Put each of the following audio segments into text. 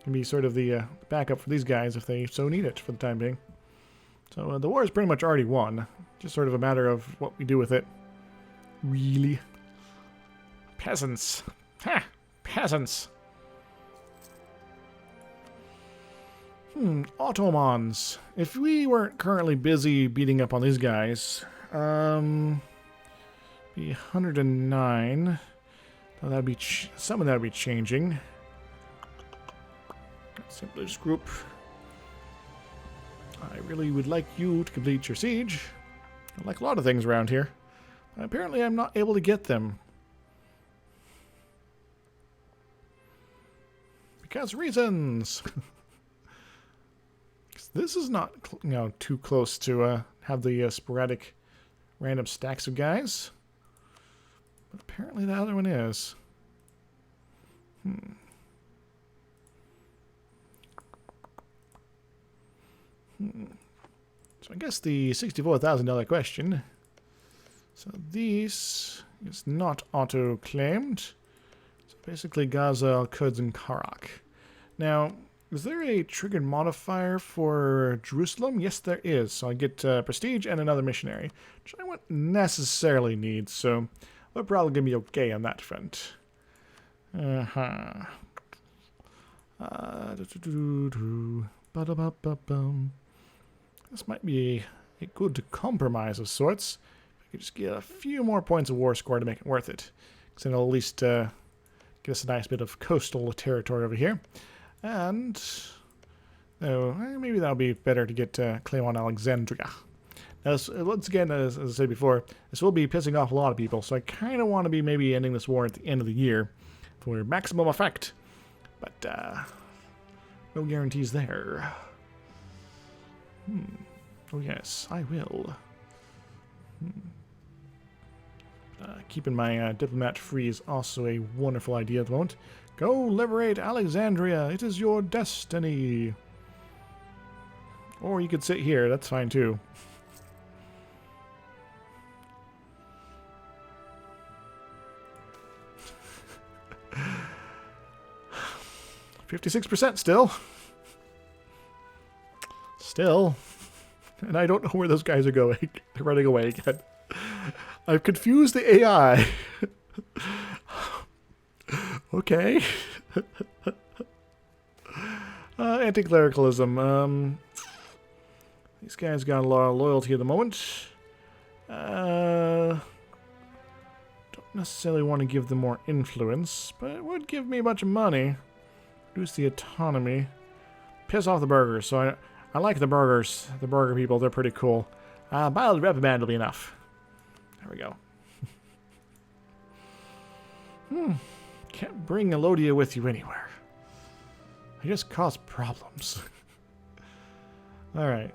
can be sort of the backup for these guys if they so need it for the time being. So the war is pretty much already won. Just sort of a matter of what we do with it. Really? Peasants. Ha! Peasants. Ottomans. If we weren't currently busy beating up on these guys, be 109. Well, that'd be some of that would be changing. Simply just group. I really would like you to complete your siege. I like a lot of things around here. But apparently I'm not able to get them. Because reasons. This is not, too close to have the sporadic random stacks of guys. But apparently the other one is. So I guess the $64,000 question. So these is not auto-claimed. So basically Gaza, Al-Quds, and Karak. Now, is there a triggered modifier for Jerusalem? Yes, there is. So I get prestige and another missionary, which I wouldn't necessarily need. So we're probably going to be okay on that front. This might be a good compromise of sorts. If I could just get a few more points of war score to make it worth it. Because then it'll at least get us a nice bit of coastal territory over here. And maybe that'll be better to get claim on Alexandria. Now, once again, as I said before, this will be pissing off a lot of people, so I kind of want to be maybe ending this war at the end of the year for maximum effect. But no guarantees there. Oh yes, I will. Keeping my diplomat free is also a wonderful idea at the moment. Go liberate Alexandria. It is your destiny. Or you could sit here. That's fine too. $56% still. Still. And I don't know where those guys are going. They're running away again. I've confused the AI. Okay. Anti-clericalism. These guys got a lot of loyalty at the moment. Don't necessarily want to give them more influence, but it would give me a bunch of money. Reduce the autonomy. Piss off the burgers. So I like the burgers. The burger people, they're pretty cool. Mild reprimand will be enough. There we go. Can't bring Elodia with you anywhere. I just cause problems. Alright.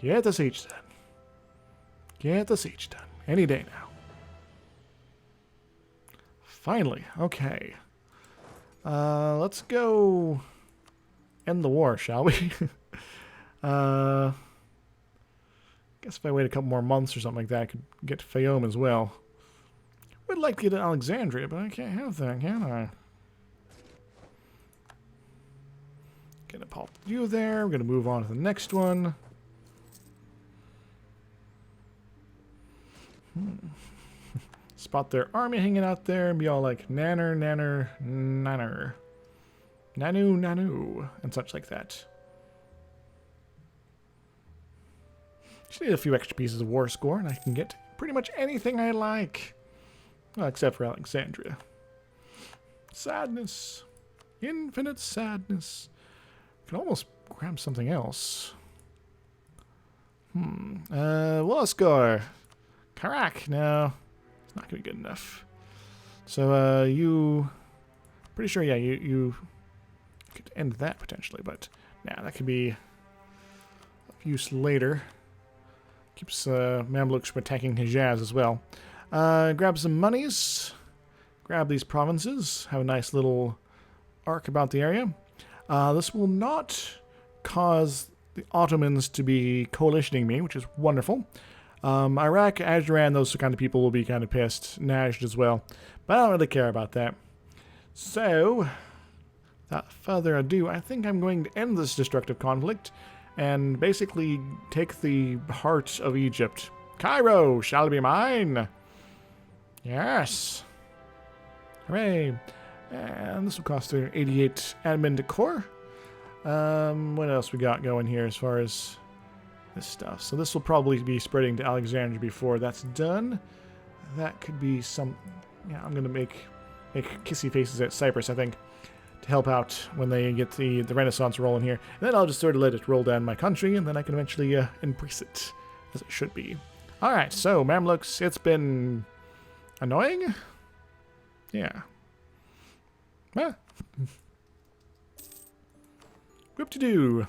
Get the siege done. Get the siege done. Any day now. Finally. Okay. Let's go end the war, shall we? Guess if I wait a couple more months or something like that, I could get to Fayum as well. I'd like to get to Alexandria, but I can't have that, can I? Gonna pop you there. We're gonna move on to the next one. Spot their army hanging out there and be all like nanner, nanner, nanner. Nanu, nanu, and such like that. Just need a few extra pieces of war score, and I can get pretty much anything I like. Well, except for Alexandria. Sadness. Infinite sadness. I can almost grab something else. War score. Karak. No. It's not going to be good enough. So, you... Pretty sure, yeah, you could end that potentially, but... Nah, that could be of use later. Keeps Mamluks from attacking Hijaz as well. Grab some monies. Grab these provinces. Have a nice little arc about the area. This will not cause the Ottomans to be coalitioning me, which is wonderful. Iraq, Ajuran, those kind of people will be kind of pissed. Najd as well. But I don't really care about that. So, without further ado, I think I'm going to end this destructive conflict and basically take the heart of Egypt. Cairo shall be mine. Yes. Hooray. And this will cost 88 admin decor. What else we got going here as far as this stuff? So this will probably be spreading to Alexandria before that's done. That could be some... Yeah, I'm going to make kissy faces at Cyprus, I think, to help out when they get the Renaissance rolling here. And then I'll just sort of let it roll down my country, and then I can eventually embrace it as it should be. Alright, so Mamluks, it's been annoying? Yeah. Huh? Whoop-de-doo.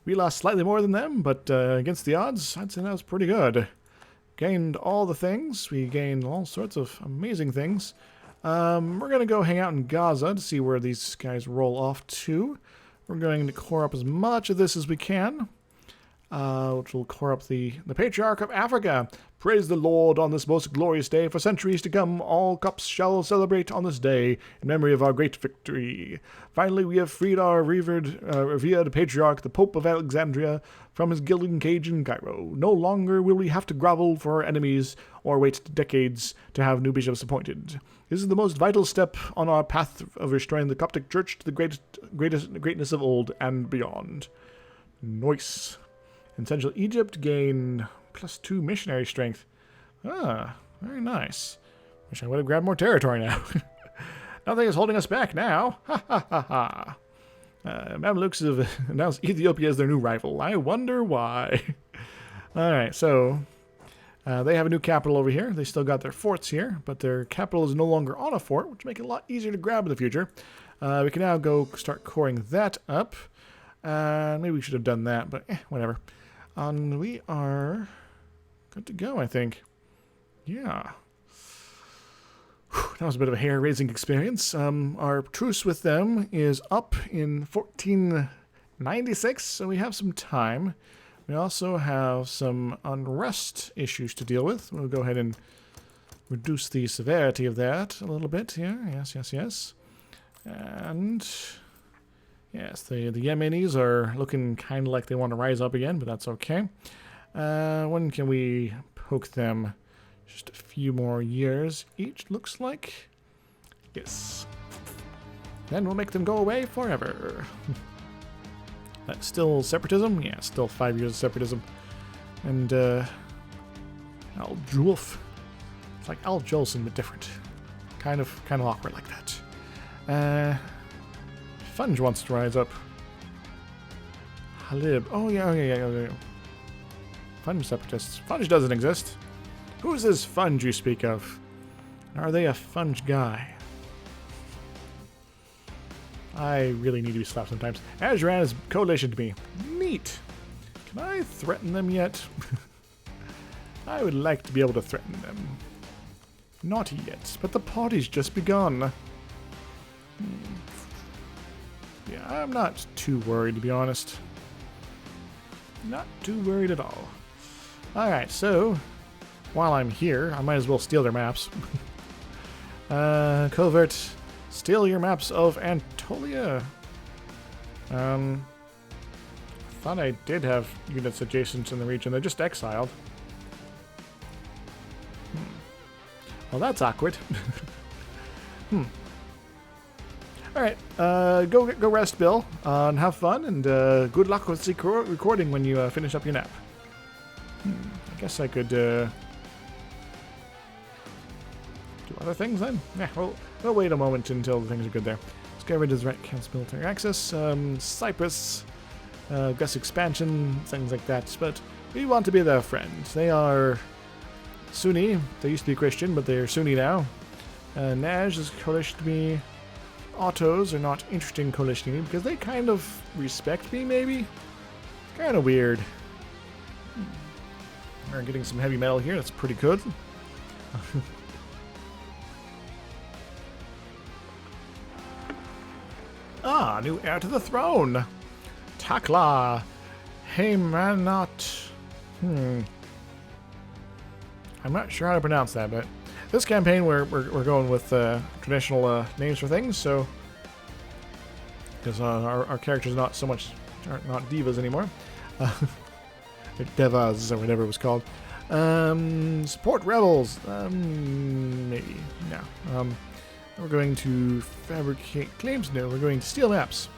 We lost slightly more than them, but against the odds, I'd say that was pretty good. Gained all the things. We gained all sorts of amazing things. We're going to go hang out in Gaza to see where these guys roll off to. We're going to core up as much of this as we can, which will core up the Patriarch of Africa. Praise the Lord on this most glorious day. For centuries to come, all cups shall celebrate on this day in memory of our great victory. Finally, we have freed our revered Patriarch, the Pope of Alexandria, from his gilded cage in Cairo. No longer will we have to grovel for our enemies or wait decades to have new bishops appointed. This is the most vital step on our path of restoring the Coptic Church to the greatness of old and beyond. Nice. In Central Egypt, gain +2 missionary strength. Ah, very nice. Wish I would have grabbed more territory now. Nothing is holding us back now. Ha ha ha ha. Mamluks have announced Ethiopia as their new rival. I wonder why. Alright, so they have a new capital over here. They still got their forts here, but their capital is no longer on a fort, which makes it a lot easier to grab in the future. We can now go start coring that up. Maybe we should have done that, but whatever. We are good to go, I think. Yeah. Whew, that was a bit of a hair-raising experience. Our truce with them is up in 1496, so we have some time. We also have some unrest issues to deal with. We'll go ahead and reduce the severity of that a little bit here. Yes, yes, yes. And... yes, the Yemenis are looking kind of like they want to rise up again, but that's okay. When can we poke them? Just a few more years each, looks like. Yes. Then we'll make them go away forever. That's still separatism? Yeah, still 5 years of separatism. And, Al-Julf. It's like Al-Jolson, but different. Kind of awkward like that. Funge wants to rise up. Halib. Oh, yeah. Funge separatists. Funge doesn't exist. Who's this Funge you speak of? Are they a Funge guy? I really need to be slapped sometimes. Azran is coalition to me. Neat. Can I threaten them yet? I would like to be able to threaten them. Not yet, but the party's just begun. Yeah, I'm not too worried, to be honest. Not too worried at all. Alright, so... while I'm here, I might as well steal their maps. Covert, steal your maps of Anatolia. I thought I did have units adjacent in the region. They're just exiled. Well, that's awkward. Alright, go rest, Bill, and have fun, and good luck with the recording when you finish up your nap. I guess I could do other things then? Yeah, we'll wait a moment until things are good there. Let's get rid of the right cancel military access. Cyprus, aggressive expansion, things like that, but we want to be their friend. They are Sunni. They used to be Christian, but they're Sunni now. Naj is coalition to me. Autos are not interested in coalitioning me because they kind of respect me, maybe? Kind of weird. We're getting some heavy metal here. That's pretty good. New heir to the throne. Takla Haymanot. I'm not sure how to pronounce that, but this campaign we're going with traditional names for things, so because our characters not so much are not divas anymore. Devas or whatever it was called. Support rebels. Maybe. No. We're going to fabricate claims. No, we're going to steal maps.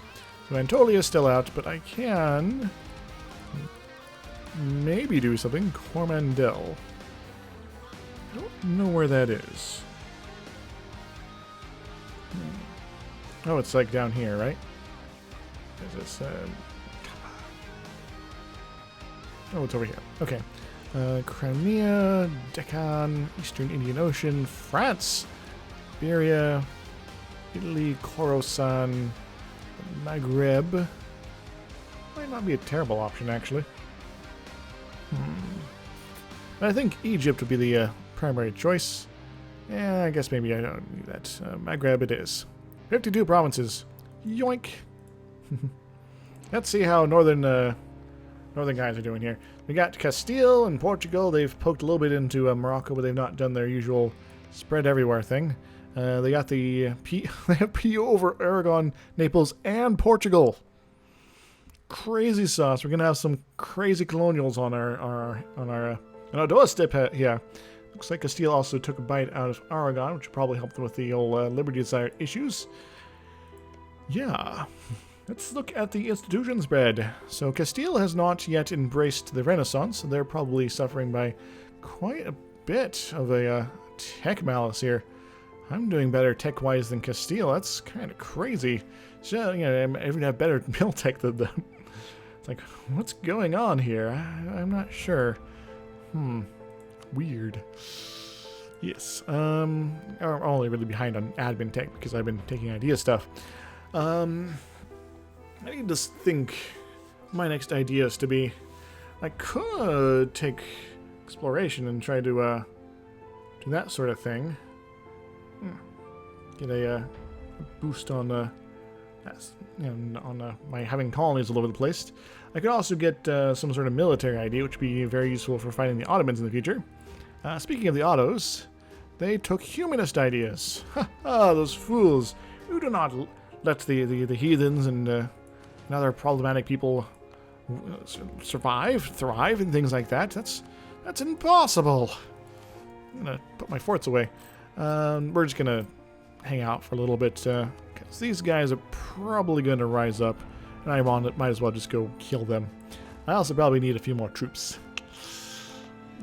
So Anatolia is still out, but I can maybe do something. Cormandel. I don't know where that is. Oh, it's like down here, right? Is this? Oh, it's over here. Okay. Crimea, Deccan, Eastern Indian Ocean, France, Iberia, Italy, Khorasan, Maghreb. Might not be a terrible option, actually. I think Egypt would be the primary choice. Yeah, I guess maybe I don't need that. Maghreb it is. 52 provinces. Yoink! Let's see how northern guys are doing here. We got Castile and Portugal. They've poked a little bit into Morocco, but they've not done their usual spread everywhere thing. They got the they have PO over Aragon, Naples, and Portugal. Crazy sauce. We're gonna have some crazy colonials on our doorstep here. Looks like Castile also took a bite out of Aragon, which will probably help them with the old liberty desire issues. Yeah. Let's look at the institution spread. So Castile has not yet embraced the Renaissance. They're probably suffering by quite a bit of a tech malice here. I'm doing better tech-wise than Castile. That's kind of crazy. So, you know, I even have better mill tech than them. It's like, what's going on here? I'm not sure. Weird. Yes. I'm only really behind on admin tech because I've been taking idea stuff. I need to think my next idea is to be, I could take exploration and try to do that sort of thing. Get a boost on my having colonies all over the place. I could also get some sort of military idea, which would be very useful for fighting the Ottomans in the future. Speaking of the Ottos, they took humanist ideas. Those fools who do not let the heathens and other problematic people thrive, and things like that. That's impossible. I'm gonna put my forts away. We're just gonna hang out for a little bit because these guys are probably gonna rise up, and I might as well just go kill them. I also probably need a few more troops.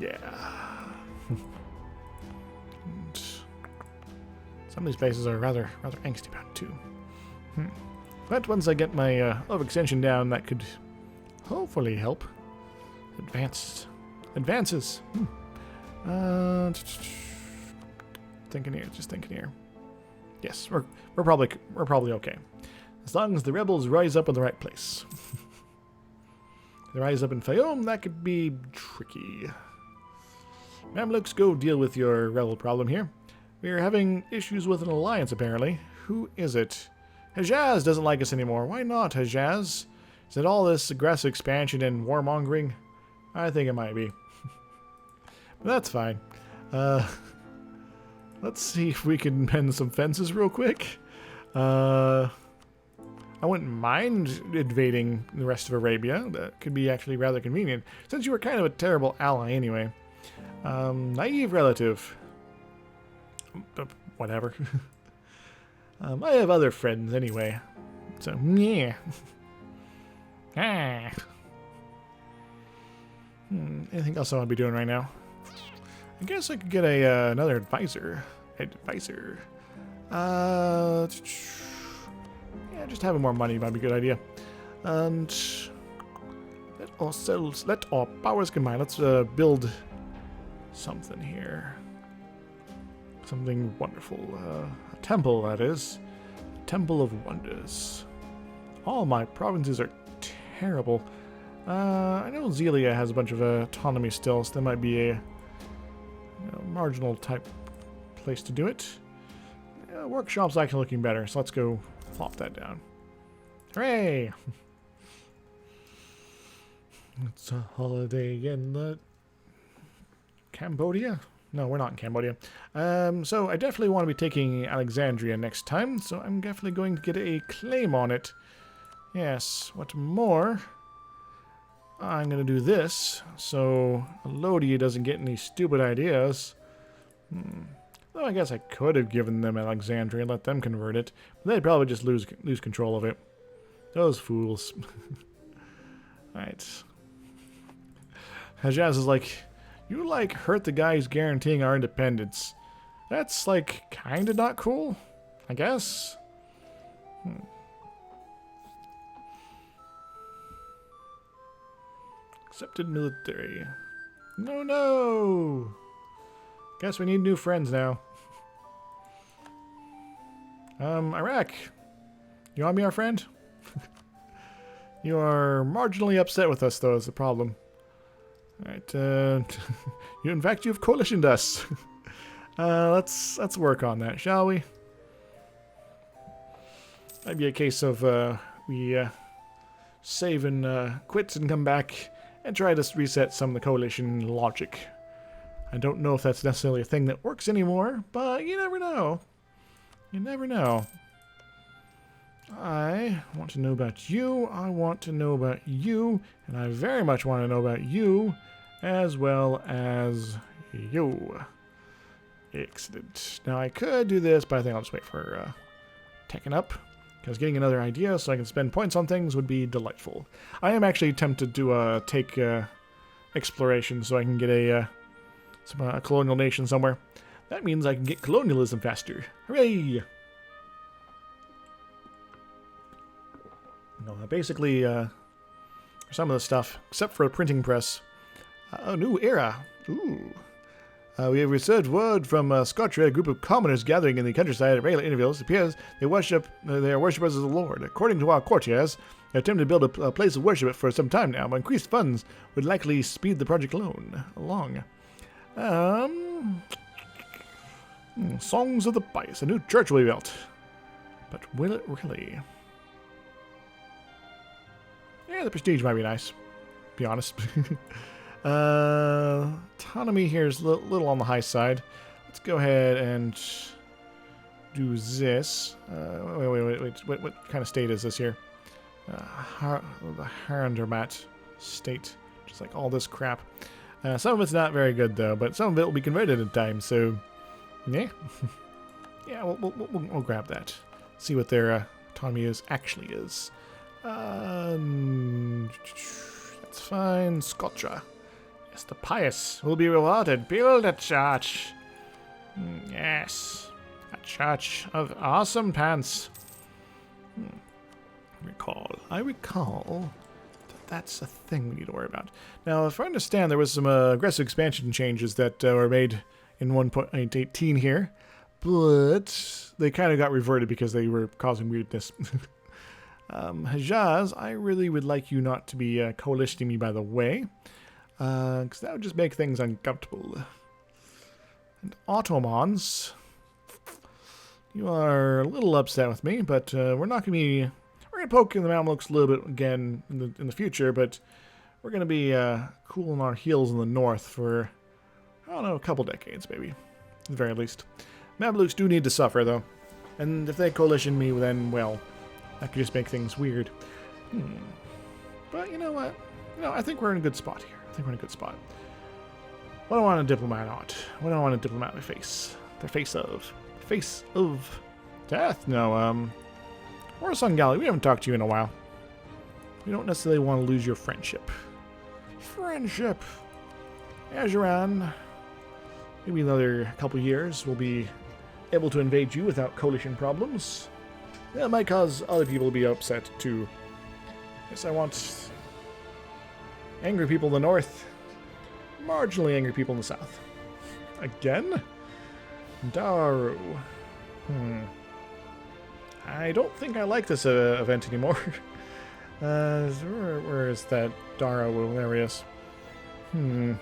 Yeah. And some of these places are rather angsty about too. But once I get my extension down, that could hopefully help. Advances. Thinking here. Yes, we're probably okay. As long as the rebels rise up in the right place. If they rise up in Fayum, that could be tricky. Mamluks, go deal with your rebel problem here. We are having issues with an alliance, apparently. Who is it? Hejaz doesn't like us anymore. Why not, Hejaz? Is it all this aggressive expansion and warmongering? I think it might be. But that's fine. Let's see if we can mend some fences real quick. I wouldn't mind invading the rest of Arabia. That could be actually rather convenient, since you were kind of a terrible ally anyway. Naive relative. Whatever. I have other friends anyway. So, yeah. Anything else I want to be doing right now? I guess I could get another advisor. Yeah, just having more money might be a good idea. And let our powers combine. Let's build something here. Something wonderful. A temple, that is. A temple of wonders. All my provinces are terrible. I know Zelia has a bunch of autonomy still, so that might be a marginal type place to do it. Workshop's actually looking better, so let's go flop that down. Hooray! It's a holiday in Cambodia. No, we're not in Cambodia. So I definitely want to be taking Alexandria next time, so I'm definitely going to get a claim on it. Yes, what more? I'm going to do this, so Lodi doesn't get any stupid ideas. Though I guess I could have given them Alexandria and let them convert it, but they'd probably just lose control of it. Those fools. Alright. Hejaz is like, you like hurt the guy who's guaranteeing our independence. That's like kinda not cool, I guess. Accepted military. No. Guess we need new friends now. Iraq. You want to be our friend? You are marginally upset with us, though, is the problem. Alright, in fact, you've coalitioned us. Let's work on that, shall we? Might be a case of, we, save and, quit and come back and try to reset some of the coalition logic. I don't know if that's necessarily a thing that works anymore, but you never know. You never know. I want to know about you, I want to know about you, and I very much want to know about you, as well as you. Excellent. Now I could do this, but I think I'll just wait for taking up, because getting another idea so I can spend points on things would be delightful. I am actually tempted to take exploration so I can get a colonial nation somewhere. That means I can get colonialism faster. Hooray! No, basically, some of the stuff, except for a printing press. A new era. Ooh. We have received word from Scotland, a group of commoners gathering in the countryside at regular intervals. It appears they are worshippers of the Lord. According to our courtiers, they attempted to build a place of worship for some time now, but increased funds would likely speed the project along. Songs of the Pious. A new church will be built. But will it really? Yeah, the prestige might be nice, to be honest. Autonomy here is a little on the high side. Let's go ahead and do this. Wait. What kind of state is this here? The Harandermat state. Just like all this crap. Some of it's not very good, though, but some of it will be converted in time, so... Yeah. Yeah, we'll grab that. See what their autonomy actually is. That's fine. Scotra. Yes, the pious will be rewarded. Build a church. Yes. A church of awesome pants. I recall that that's a thing we need to worry about. Now, if I understand, there was some aggressive expansion changes that were made in 1.18 here, but they kind of got reverted because they were causing weirdness. Hejaz, I really would like you not to be coalitioning me, by the way, because that would just make things uncomfortable. And Ottomans, you are a little upset with me, but we're not going to be... We're going to poke in the Mamluks a little bit again in the future, but we're going to be cooling our heels in the north for, I don't know, a couple decades, maybe, at the very least. Mamluks do need to suffer, though, and if they coalition me, then, well... That could just make things weird. But you know what? I think we're in a good spot here. What do I want a diplomat on? What do I want a diplomat to face? The face of death? No, Orson Galley, we haven't talked to you in a while. We don't necessarily want to lose your friendship. Ajuran. Maybe another couple years we'll be able to invade you without coalition problems. That might cause other people to be upset, too. Yes, I want angry people in the north, marginally angry people in the south. Again? Daru. I don't think I like this event anymore. Where is that Daru? There he is. I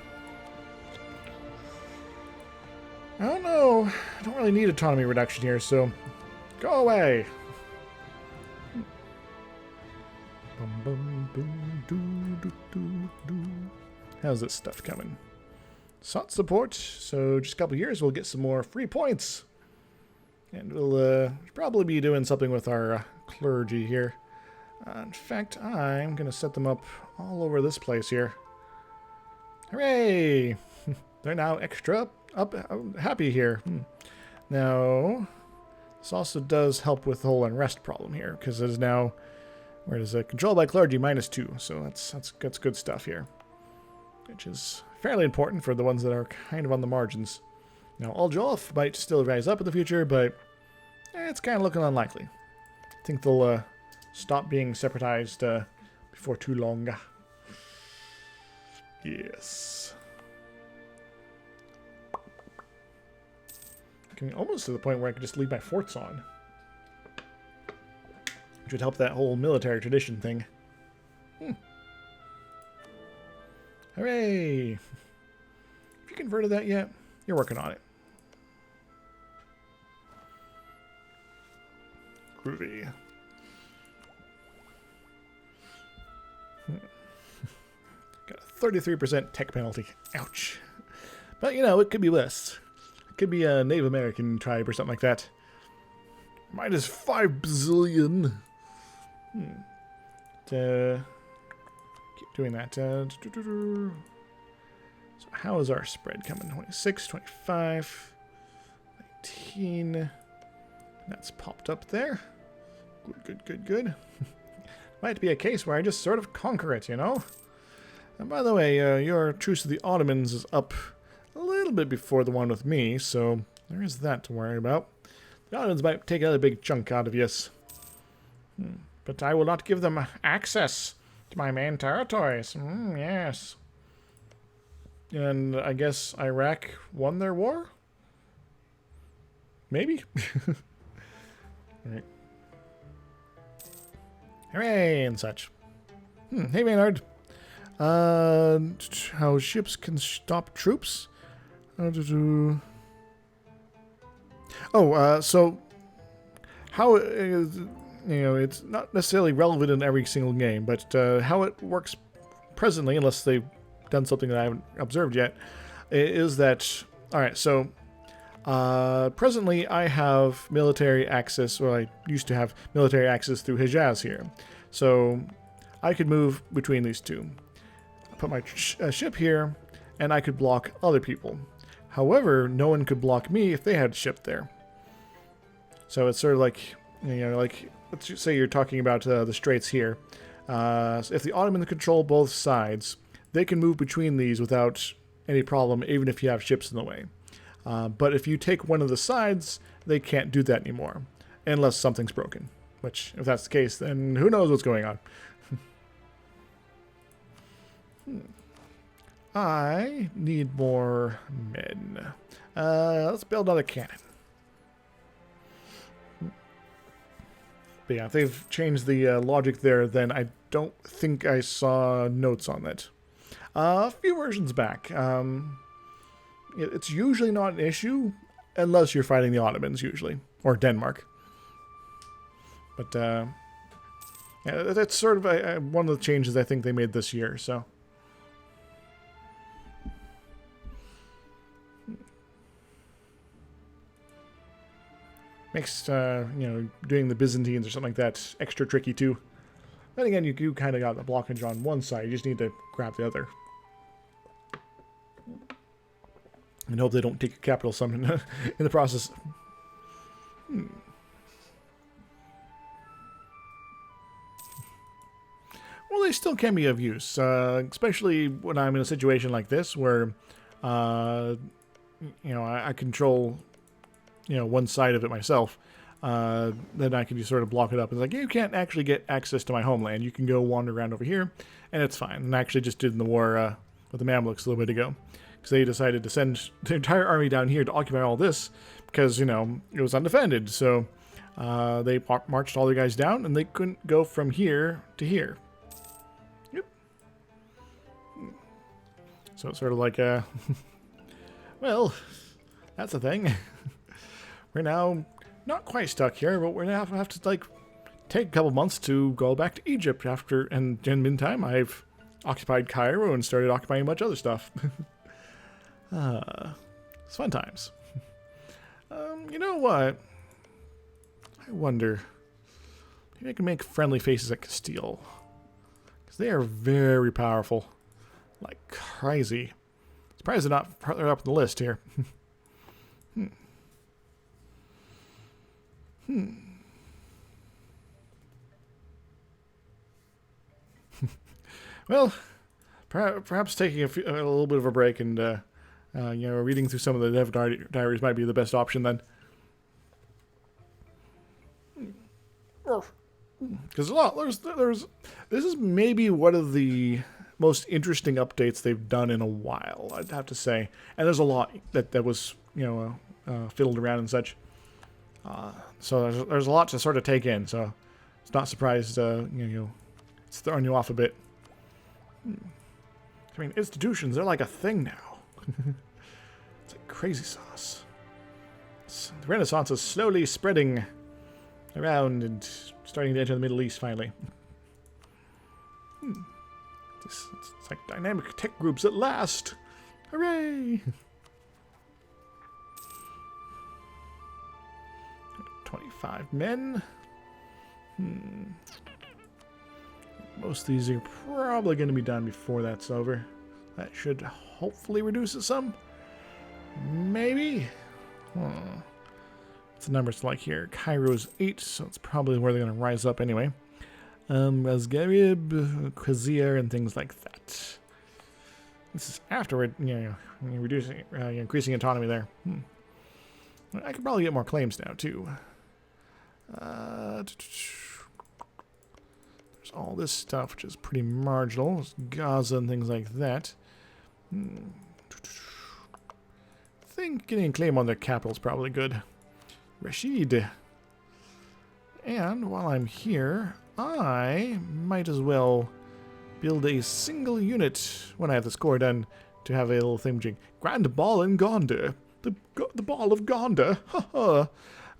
don't know. I don't really need autonomy reduction here, so go away. How's this stuff coming? sought support, so just a couple years we'll get some more free points. And we'll probably be doing something with our clergy here. In fact, I'm going to set them up all over this place here. Hooray! They're now extra happy here. Now, this also does help with the whole unrest problem here, because it is now, where it is controlled by clergy -2, so that's good stuff here, which is fairly important for the ones that are kind of on the margins. Now, Al-Jolf might still rise up in the future, but it's kind of looking unlikely. I think they'll stop being separatized before too long. Yes. Getting almost to the point where I could just leave my forts on, which would help that whole military tradition thing. Hooray! Have you converted that yet? You're working on it. Groovy. Got a 33% tech penalty. Ouch. But, you know, it could be worse. It could be a Native American tribe or something like that. -5 bazillion. Keep doing that. So how is our spread coming? 26, 25, 19. That's popped up there. Good. Might be a case where I just sort of conquer it, you know? And by the way, your truce with the Ottomans is up a little bit before the one with me, so there is that to worry about. The Ottomans might take another big chunk out of yes. But I will not give them access to my main territories. Yes. And I guess Iraq won their war? Maybe? Alright. Hooray and such. Hey Maynard. How ships can stop troops? So how you know, it's not necessarily relevant in every single game, but how it works presently, unless they've done something that I haven't observed yet, is that, alright, so presently I have military access, or I used to have military access through Hejaz here, so I could move between these two. Put my ship here, and I could block other people. However, no one could block me if they had a ship there. So it's sort of like, you know, like, let's just say you're talking about the straits here. So if the Ottomans control both sides, they can move between these without any problem, even if you have ships in the way. But if you take one of the sides, they can't do that anymore, unless something's broken. Which, if that's the case, then who knows what's going on. I need more men. Let's build another cannon. But yeah, if they've changed the logic there, then I don't think I saw notes on that. A few versions back. It's usually not an issue, unless you're fighting the Ottomans, usually. Or Denmark. But, yeah, that's sort of one of the changes I think they made this year, so. Makes, you know, doing the Byzantines or something like that extra tricky too. Then again, you kind of got the blockage on one side. You just need to grab the other. And hope they don't take your capital some in the process. Well, they still can be of use, especially when I'm in a situation like this where, you know, I control, you know, one side of it myself. Then I can just sort of block it up. It's like, you can't actually get access to my homeland. You can go wander around over here, and it's fine. And I actually just did in the war with the Mamluks a little bit ago. Because they decided to send the entire army down here to occupy all this, because, you know, it was undefended. So they marched all their guys down, and they couldn't go from here to here. Yep. So it's sort of like, well, that's a thing. We're now not quite stuck here, but we're now have to, like, take a couple months to go back to Egypt after, and in the meantime, I've occupied Cairo and started occupying a bunch of other stuff. It's fun times. You know what? I wonder. Maybe I can make friendly faces at Castile. Because they are very powerful. Like crazy. Surprised they're not further up on the list here. Well, perhaps taking a little bit of a break and reading through some of the dev diaries might be the best option then. Because this is maybe one of the most interesting updates they've done in a while, I'd have to say. And there's a lot that was fiddled around and such. So there's a lot to sort of take in. So it's not surprised it's throwing you off a bit. I mean, institutions, they're like a thing now. It's like crazy sauce. The Renaissance is slowly spreading around and starting to enter the Middle East finally. It's like dynamic tech groups at last. Hooray! 25 men. Most of these are probably going to be done before that's over. That should hopefully reduce it some. Maybe? What's the numbers like here? Cairo's 8, so it's probably where they're going to rise up anyway. Asgarib, Qazir, and things like that. This is afterward, reducing, increasing autonomy there. I could probably get more claims now, too. There's all this stuff, which is pretty marginal. There's Gaza and things like that. I think getting a claim on their capital is probably good. Rashid. And while I'm here, I might as well build a single unit when I have the score done to have a little thingamajig. Grand Ball in Gondar. The Ball of Gondar. Ha ha.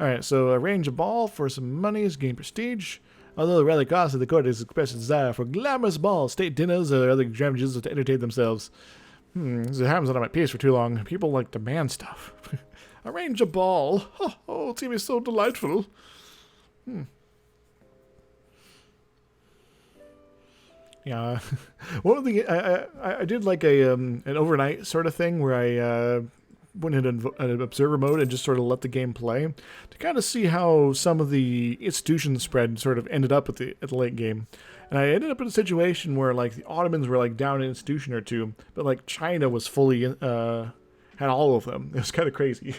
Alright, so arrange a ball for some monies, gain prestige. Although rather costly, the court has expressed a desire for glamorous balls, state dinners, or other extravagances to entertain themselves. This happens when I'm at peace for too long. People like demand stuff. Arrange a ball. Oh, it's going to be so delightful. Yeah. One of the I did like an overnight sort of thing where I went into an observer mode and just sort of let the game play to kind of see how some of the institution spread sort of ended up at the late game. And I ended up in a situation where like the Ottomans were like down an institution or two, but like China was fully had all of them. It was kind of crazy.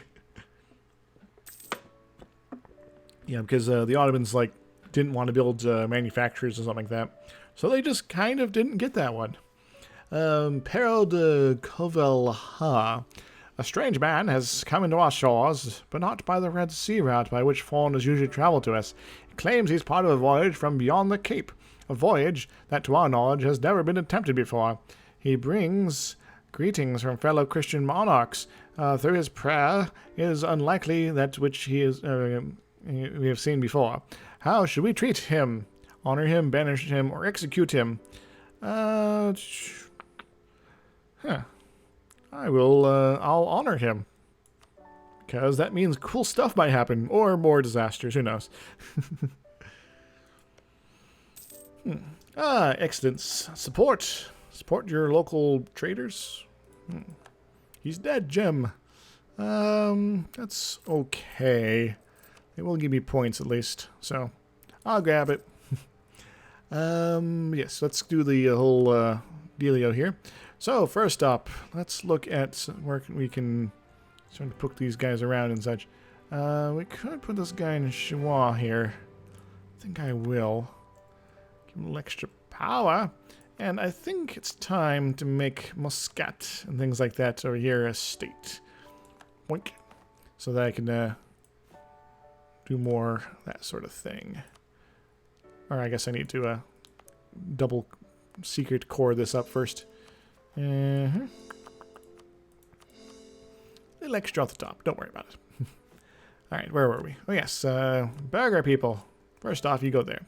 Yeah, because the Ottomans like didn't want to build manufacturers or something like that, so they just kind of didn't get that one. Pero de Kovelha. A strange man has come into our shores, but not by the Red Sea route by which foreigners usually travel to us. He claims he's part of a voyage from beyond the Cape, a voyage that, to our knowledge, has never been attempted before. He brings greetings from fellow Christian monarchs. Through his prayer, it is unlikely that which we have seen before. How should we treat him? Honor him, banish him, or execute him? I'll honor him. Because that means cool stuff might happen, or more disasters, who knows. Excellence. Support your local traders. He's dead, Jim. That's okay. It will give me points at least, so I'll grab it. Yes, let's do the whole dealio here. So, first up, let's look at where we can start to put these guys around and such. We could put this guy in Chihuahua here. I think I will. Give him a little extra power. And I think it's time to make Muscat and things like that over here a state. Boink. So that I can do more that sort of thing. Or I guess I need to double secret core this up first. Little extra off the top. Don't worry about it. Alright, where were we? Oh yes, burger people. First off, you go there.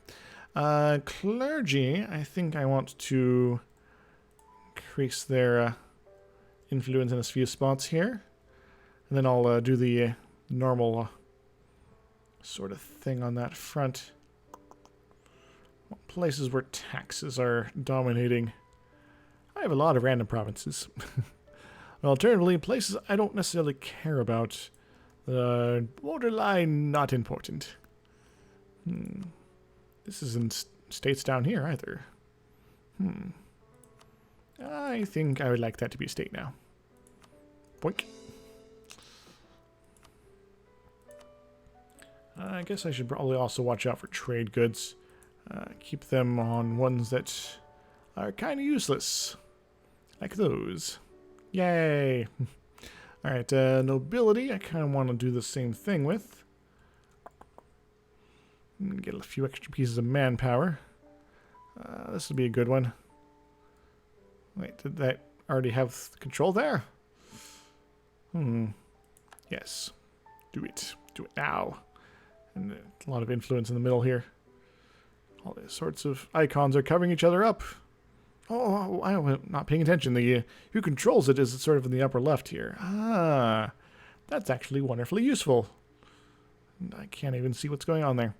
Clergy, I think I want to increase their influence in a few spots here. And then I'll do the normal sort of thing on that front. Places where taxes are dominating. I have a lot of random provinces. Alternatively, places I don't necessarily care about. Borderline not important. This isn't states down here either. I think I would like that to be a state now. Boink. I guess I should probably also watch out for trade goods. Keep them on ones that are kind of useless. Like those. Yay! Alright, nobility, I kind of want to do the same thing with. Get a few extra pieces of manpower. This will be a good one. Wait, did that already have control there? Yes. Do it. Do it now. And a lot of influence in the middle here. All these sorts of icons are covering each other up. Oh, I'm not paying attention. The who controls it is sort of in the upper left here. Ah, that's actually wonderfully useful. And I can't even see what's going on there.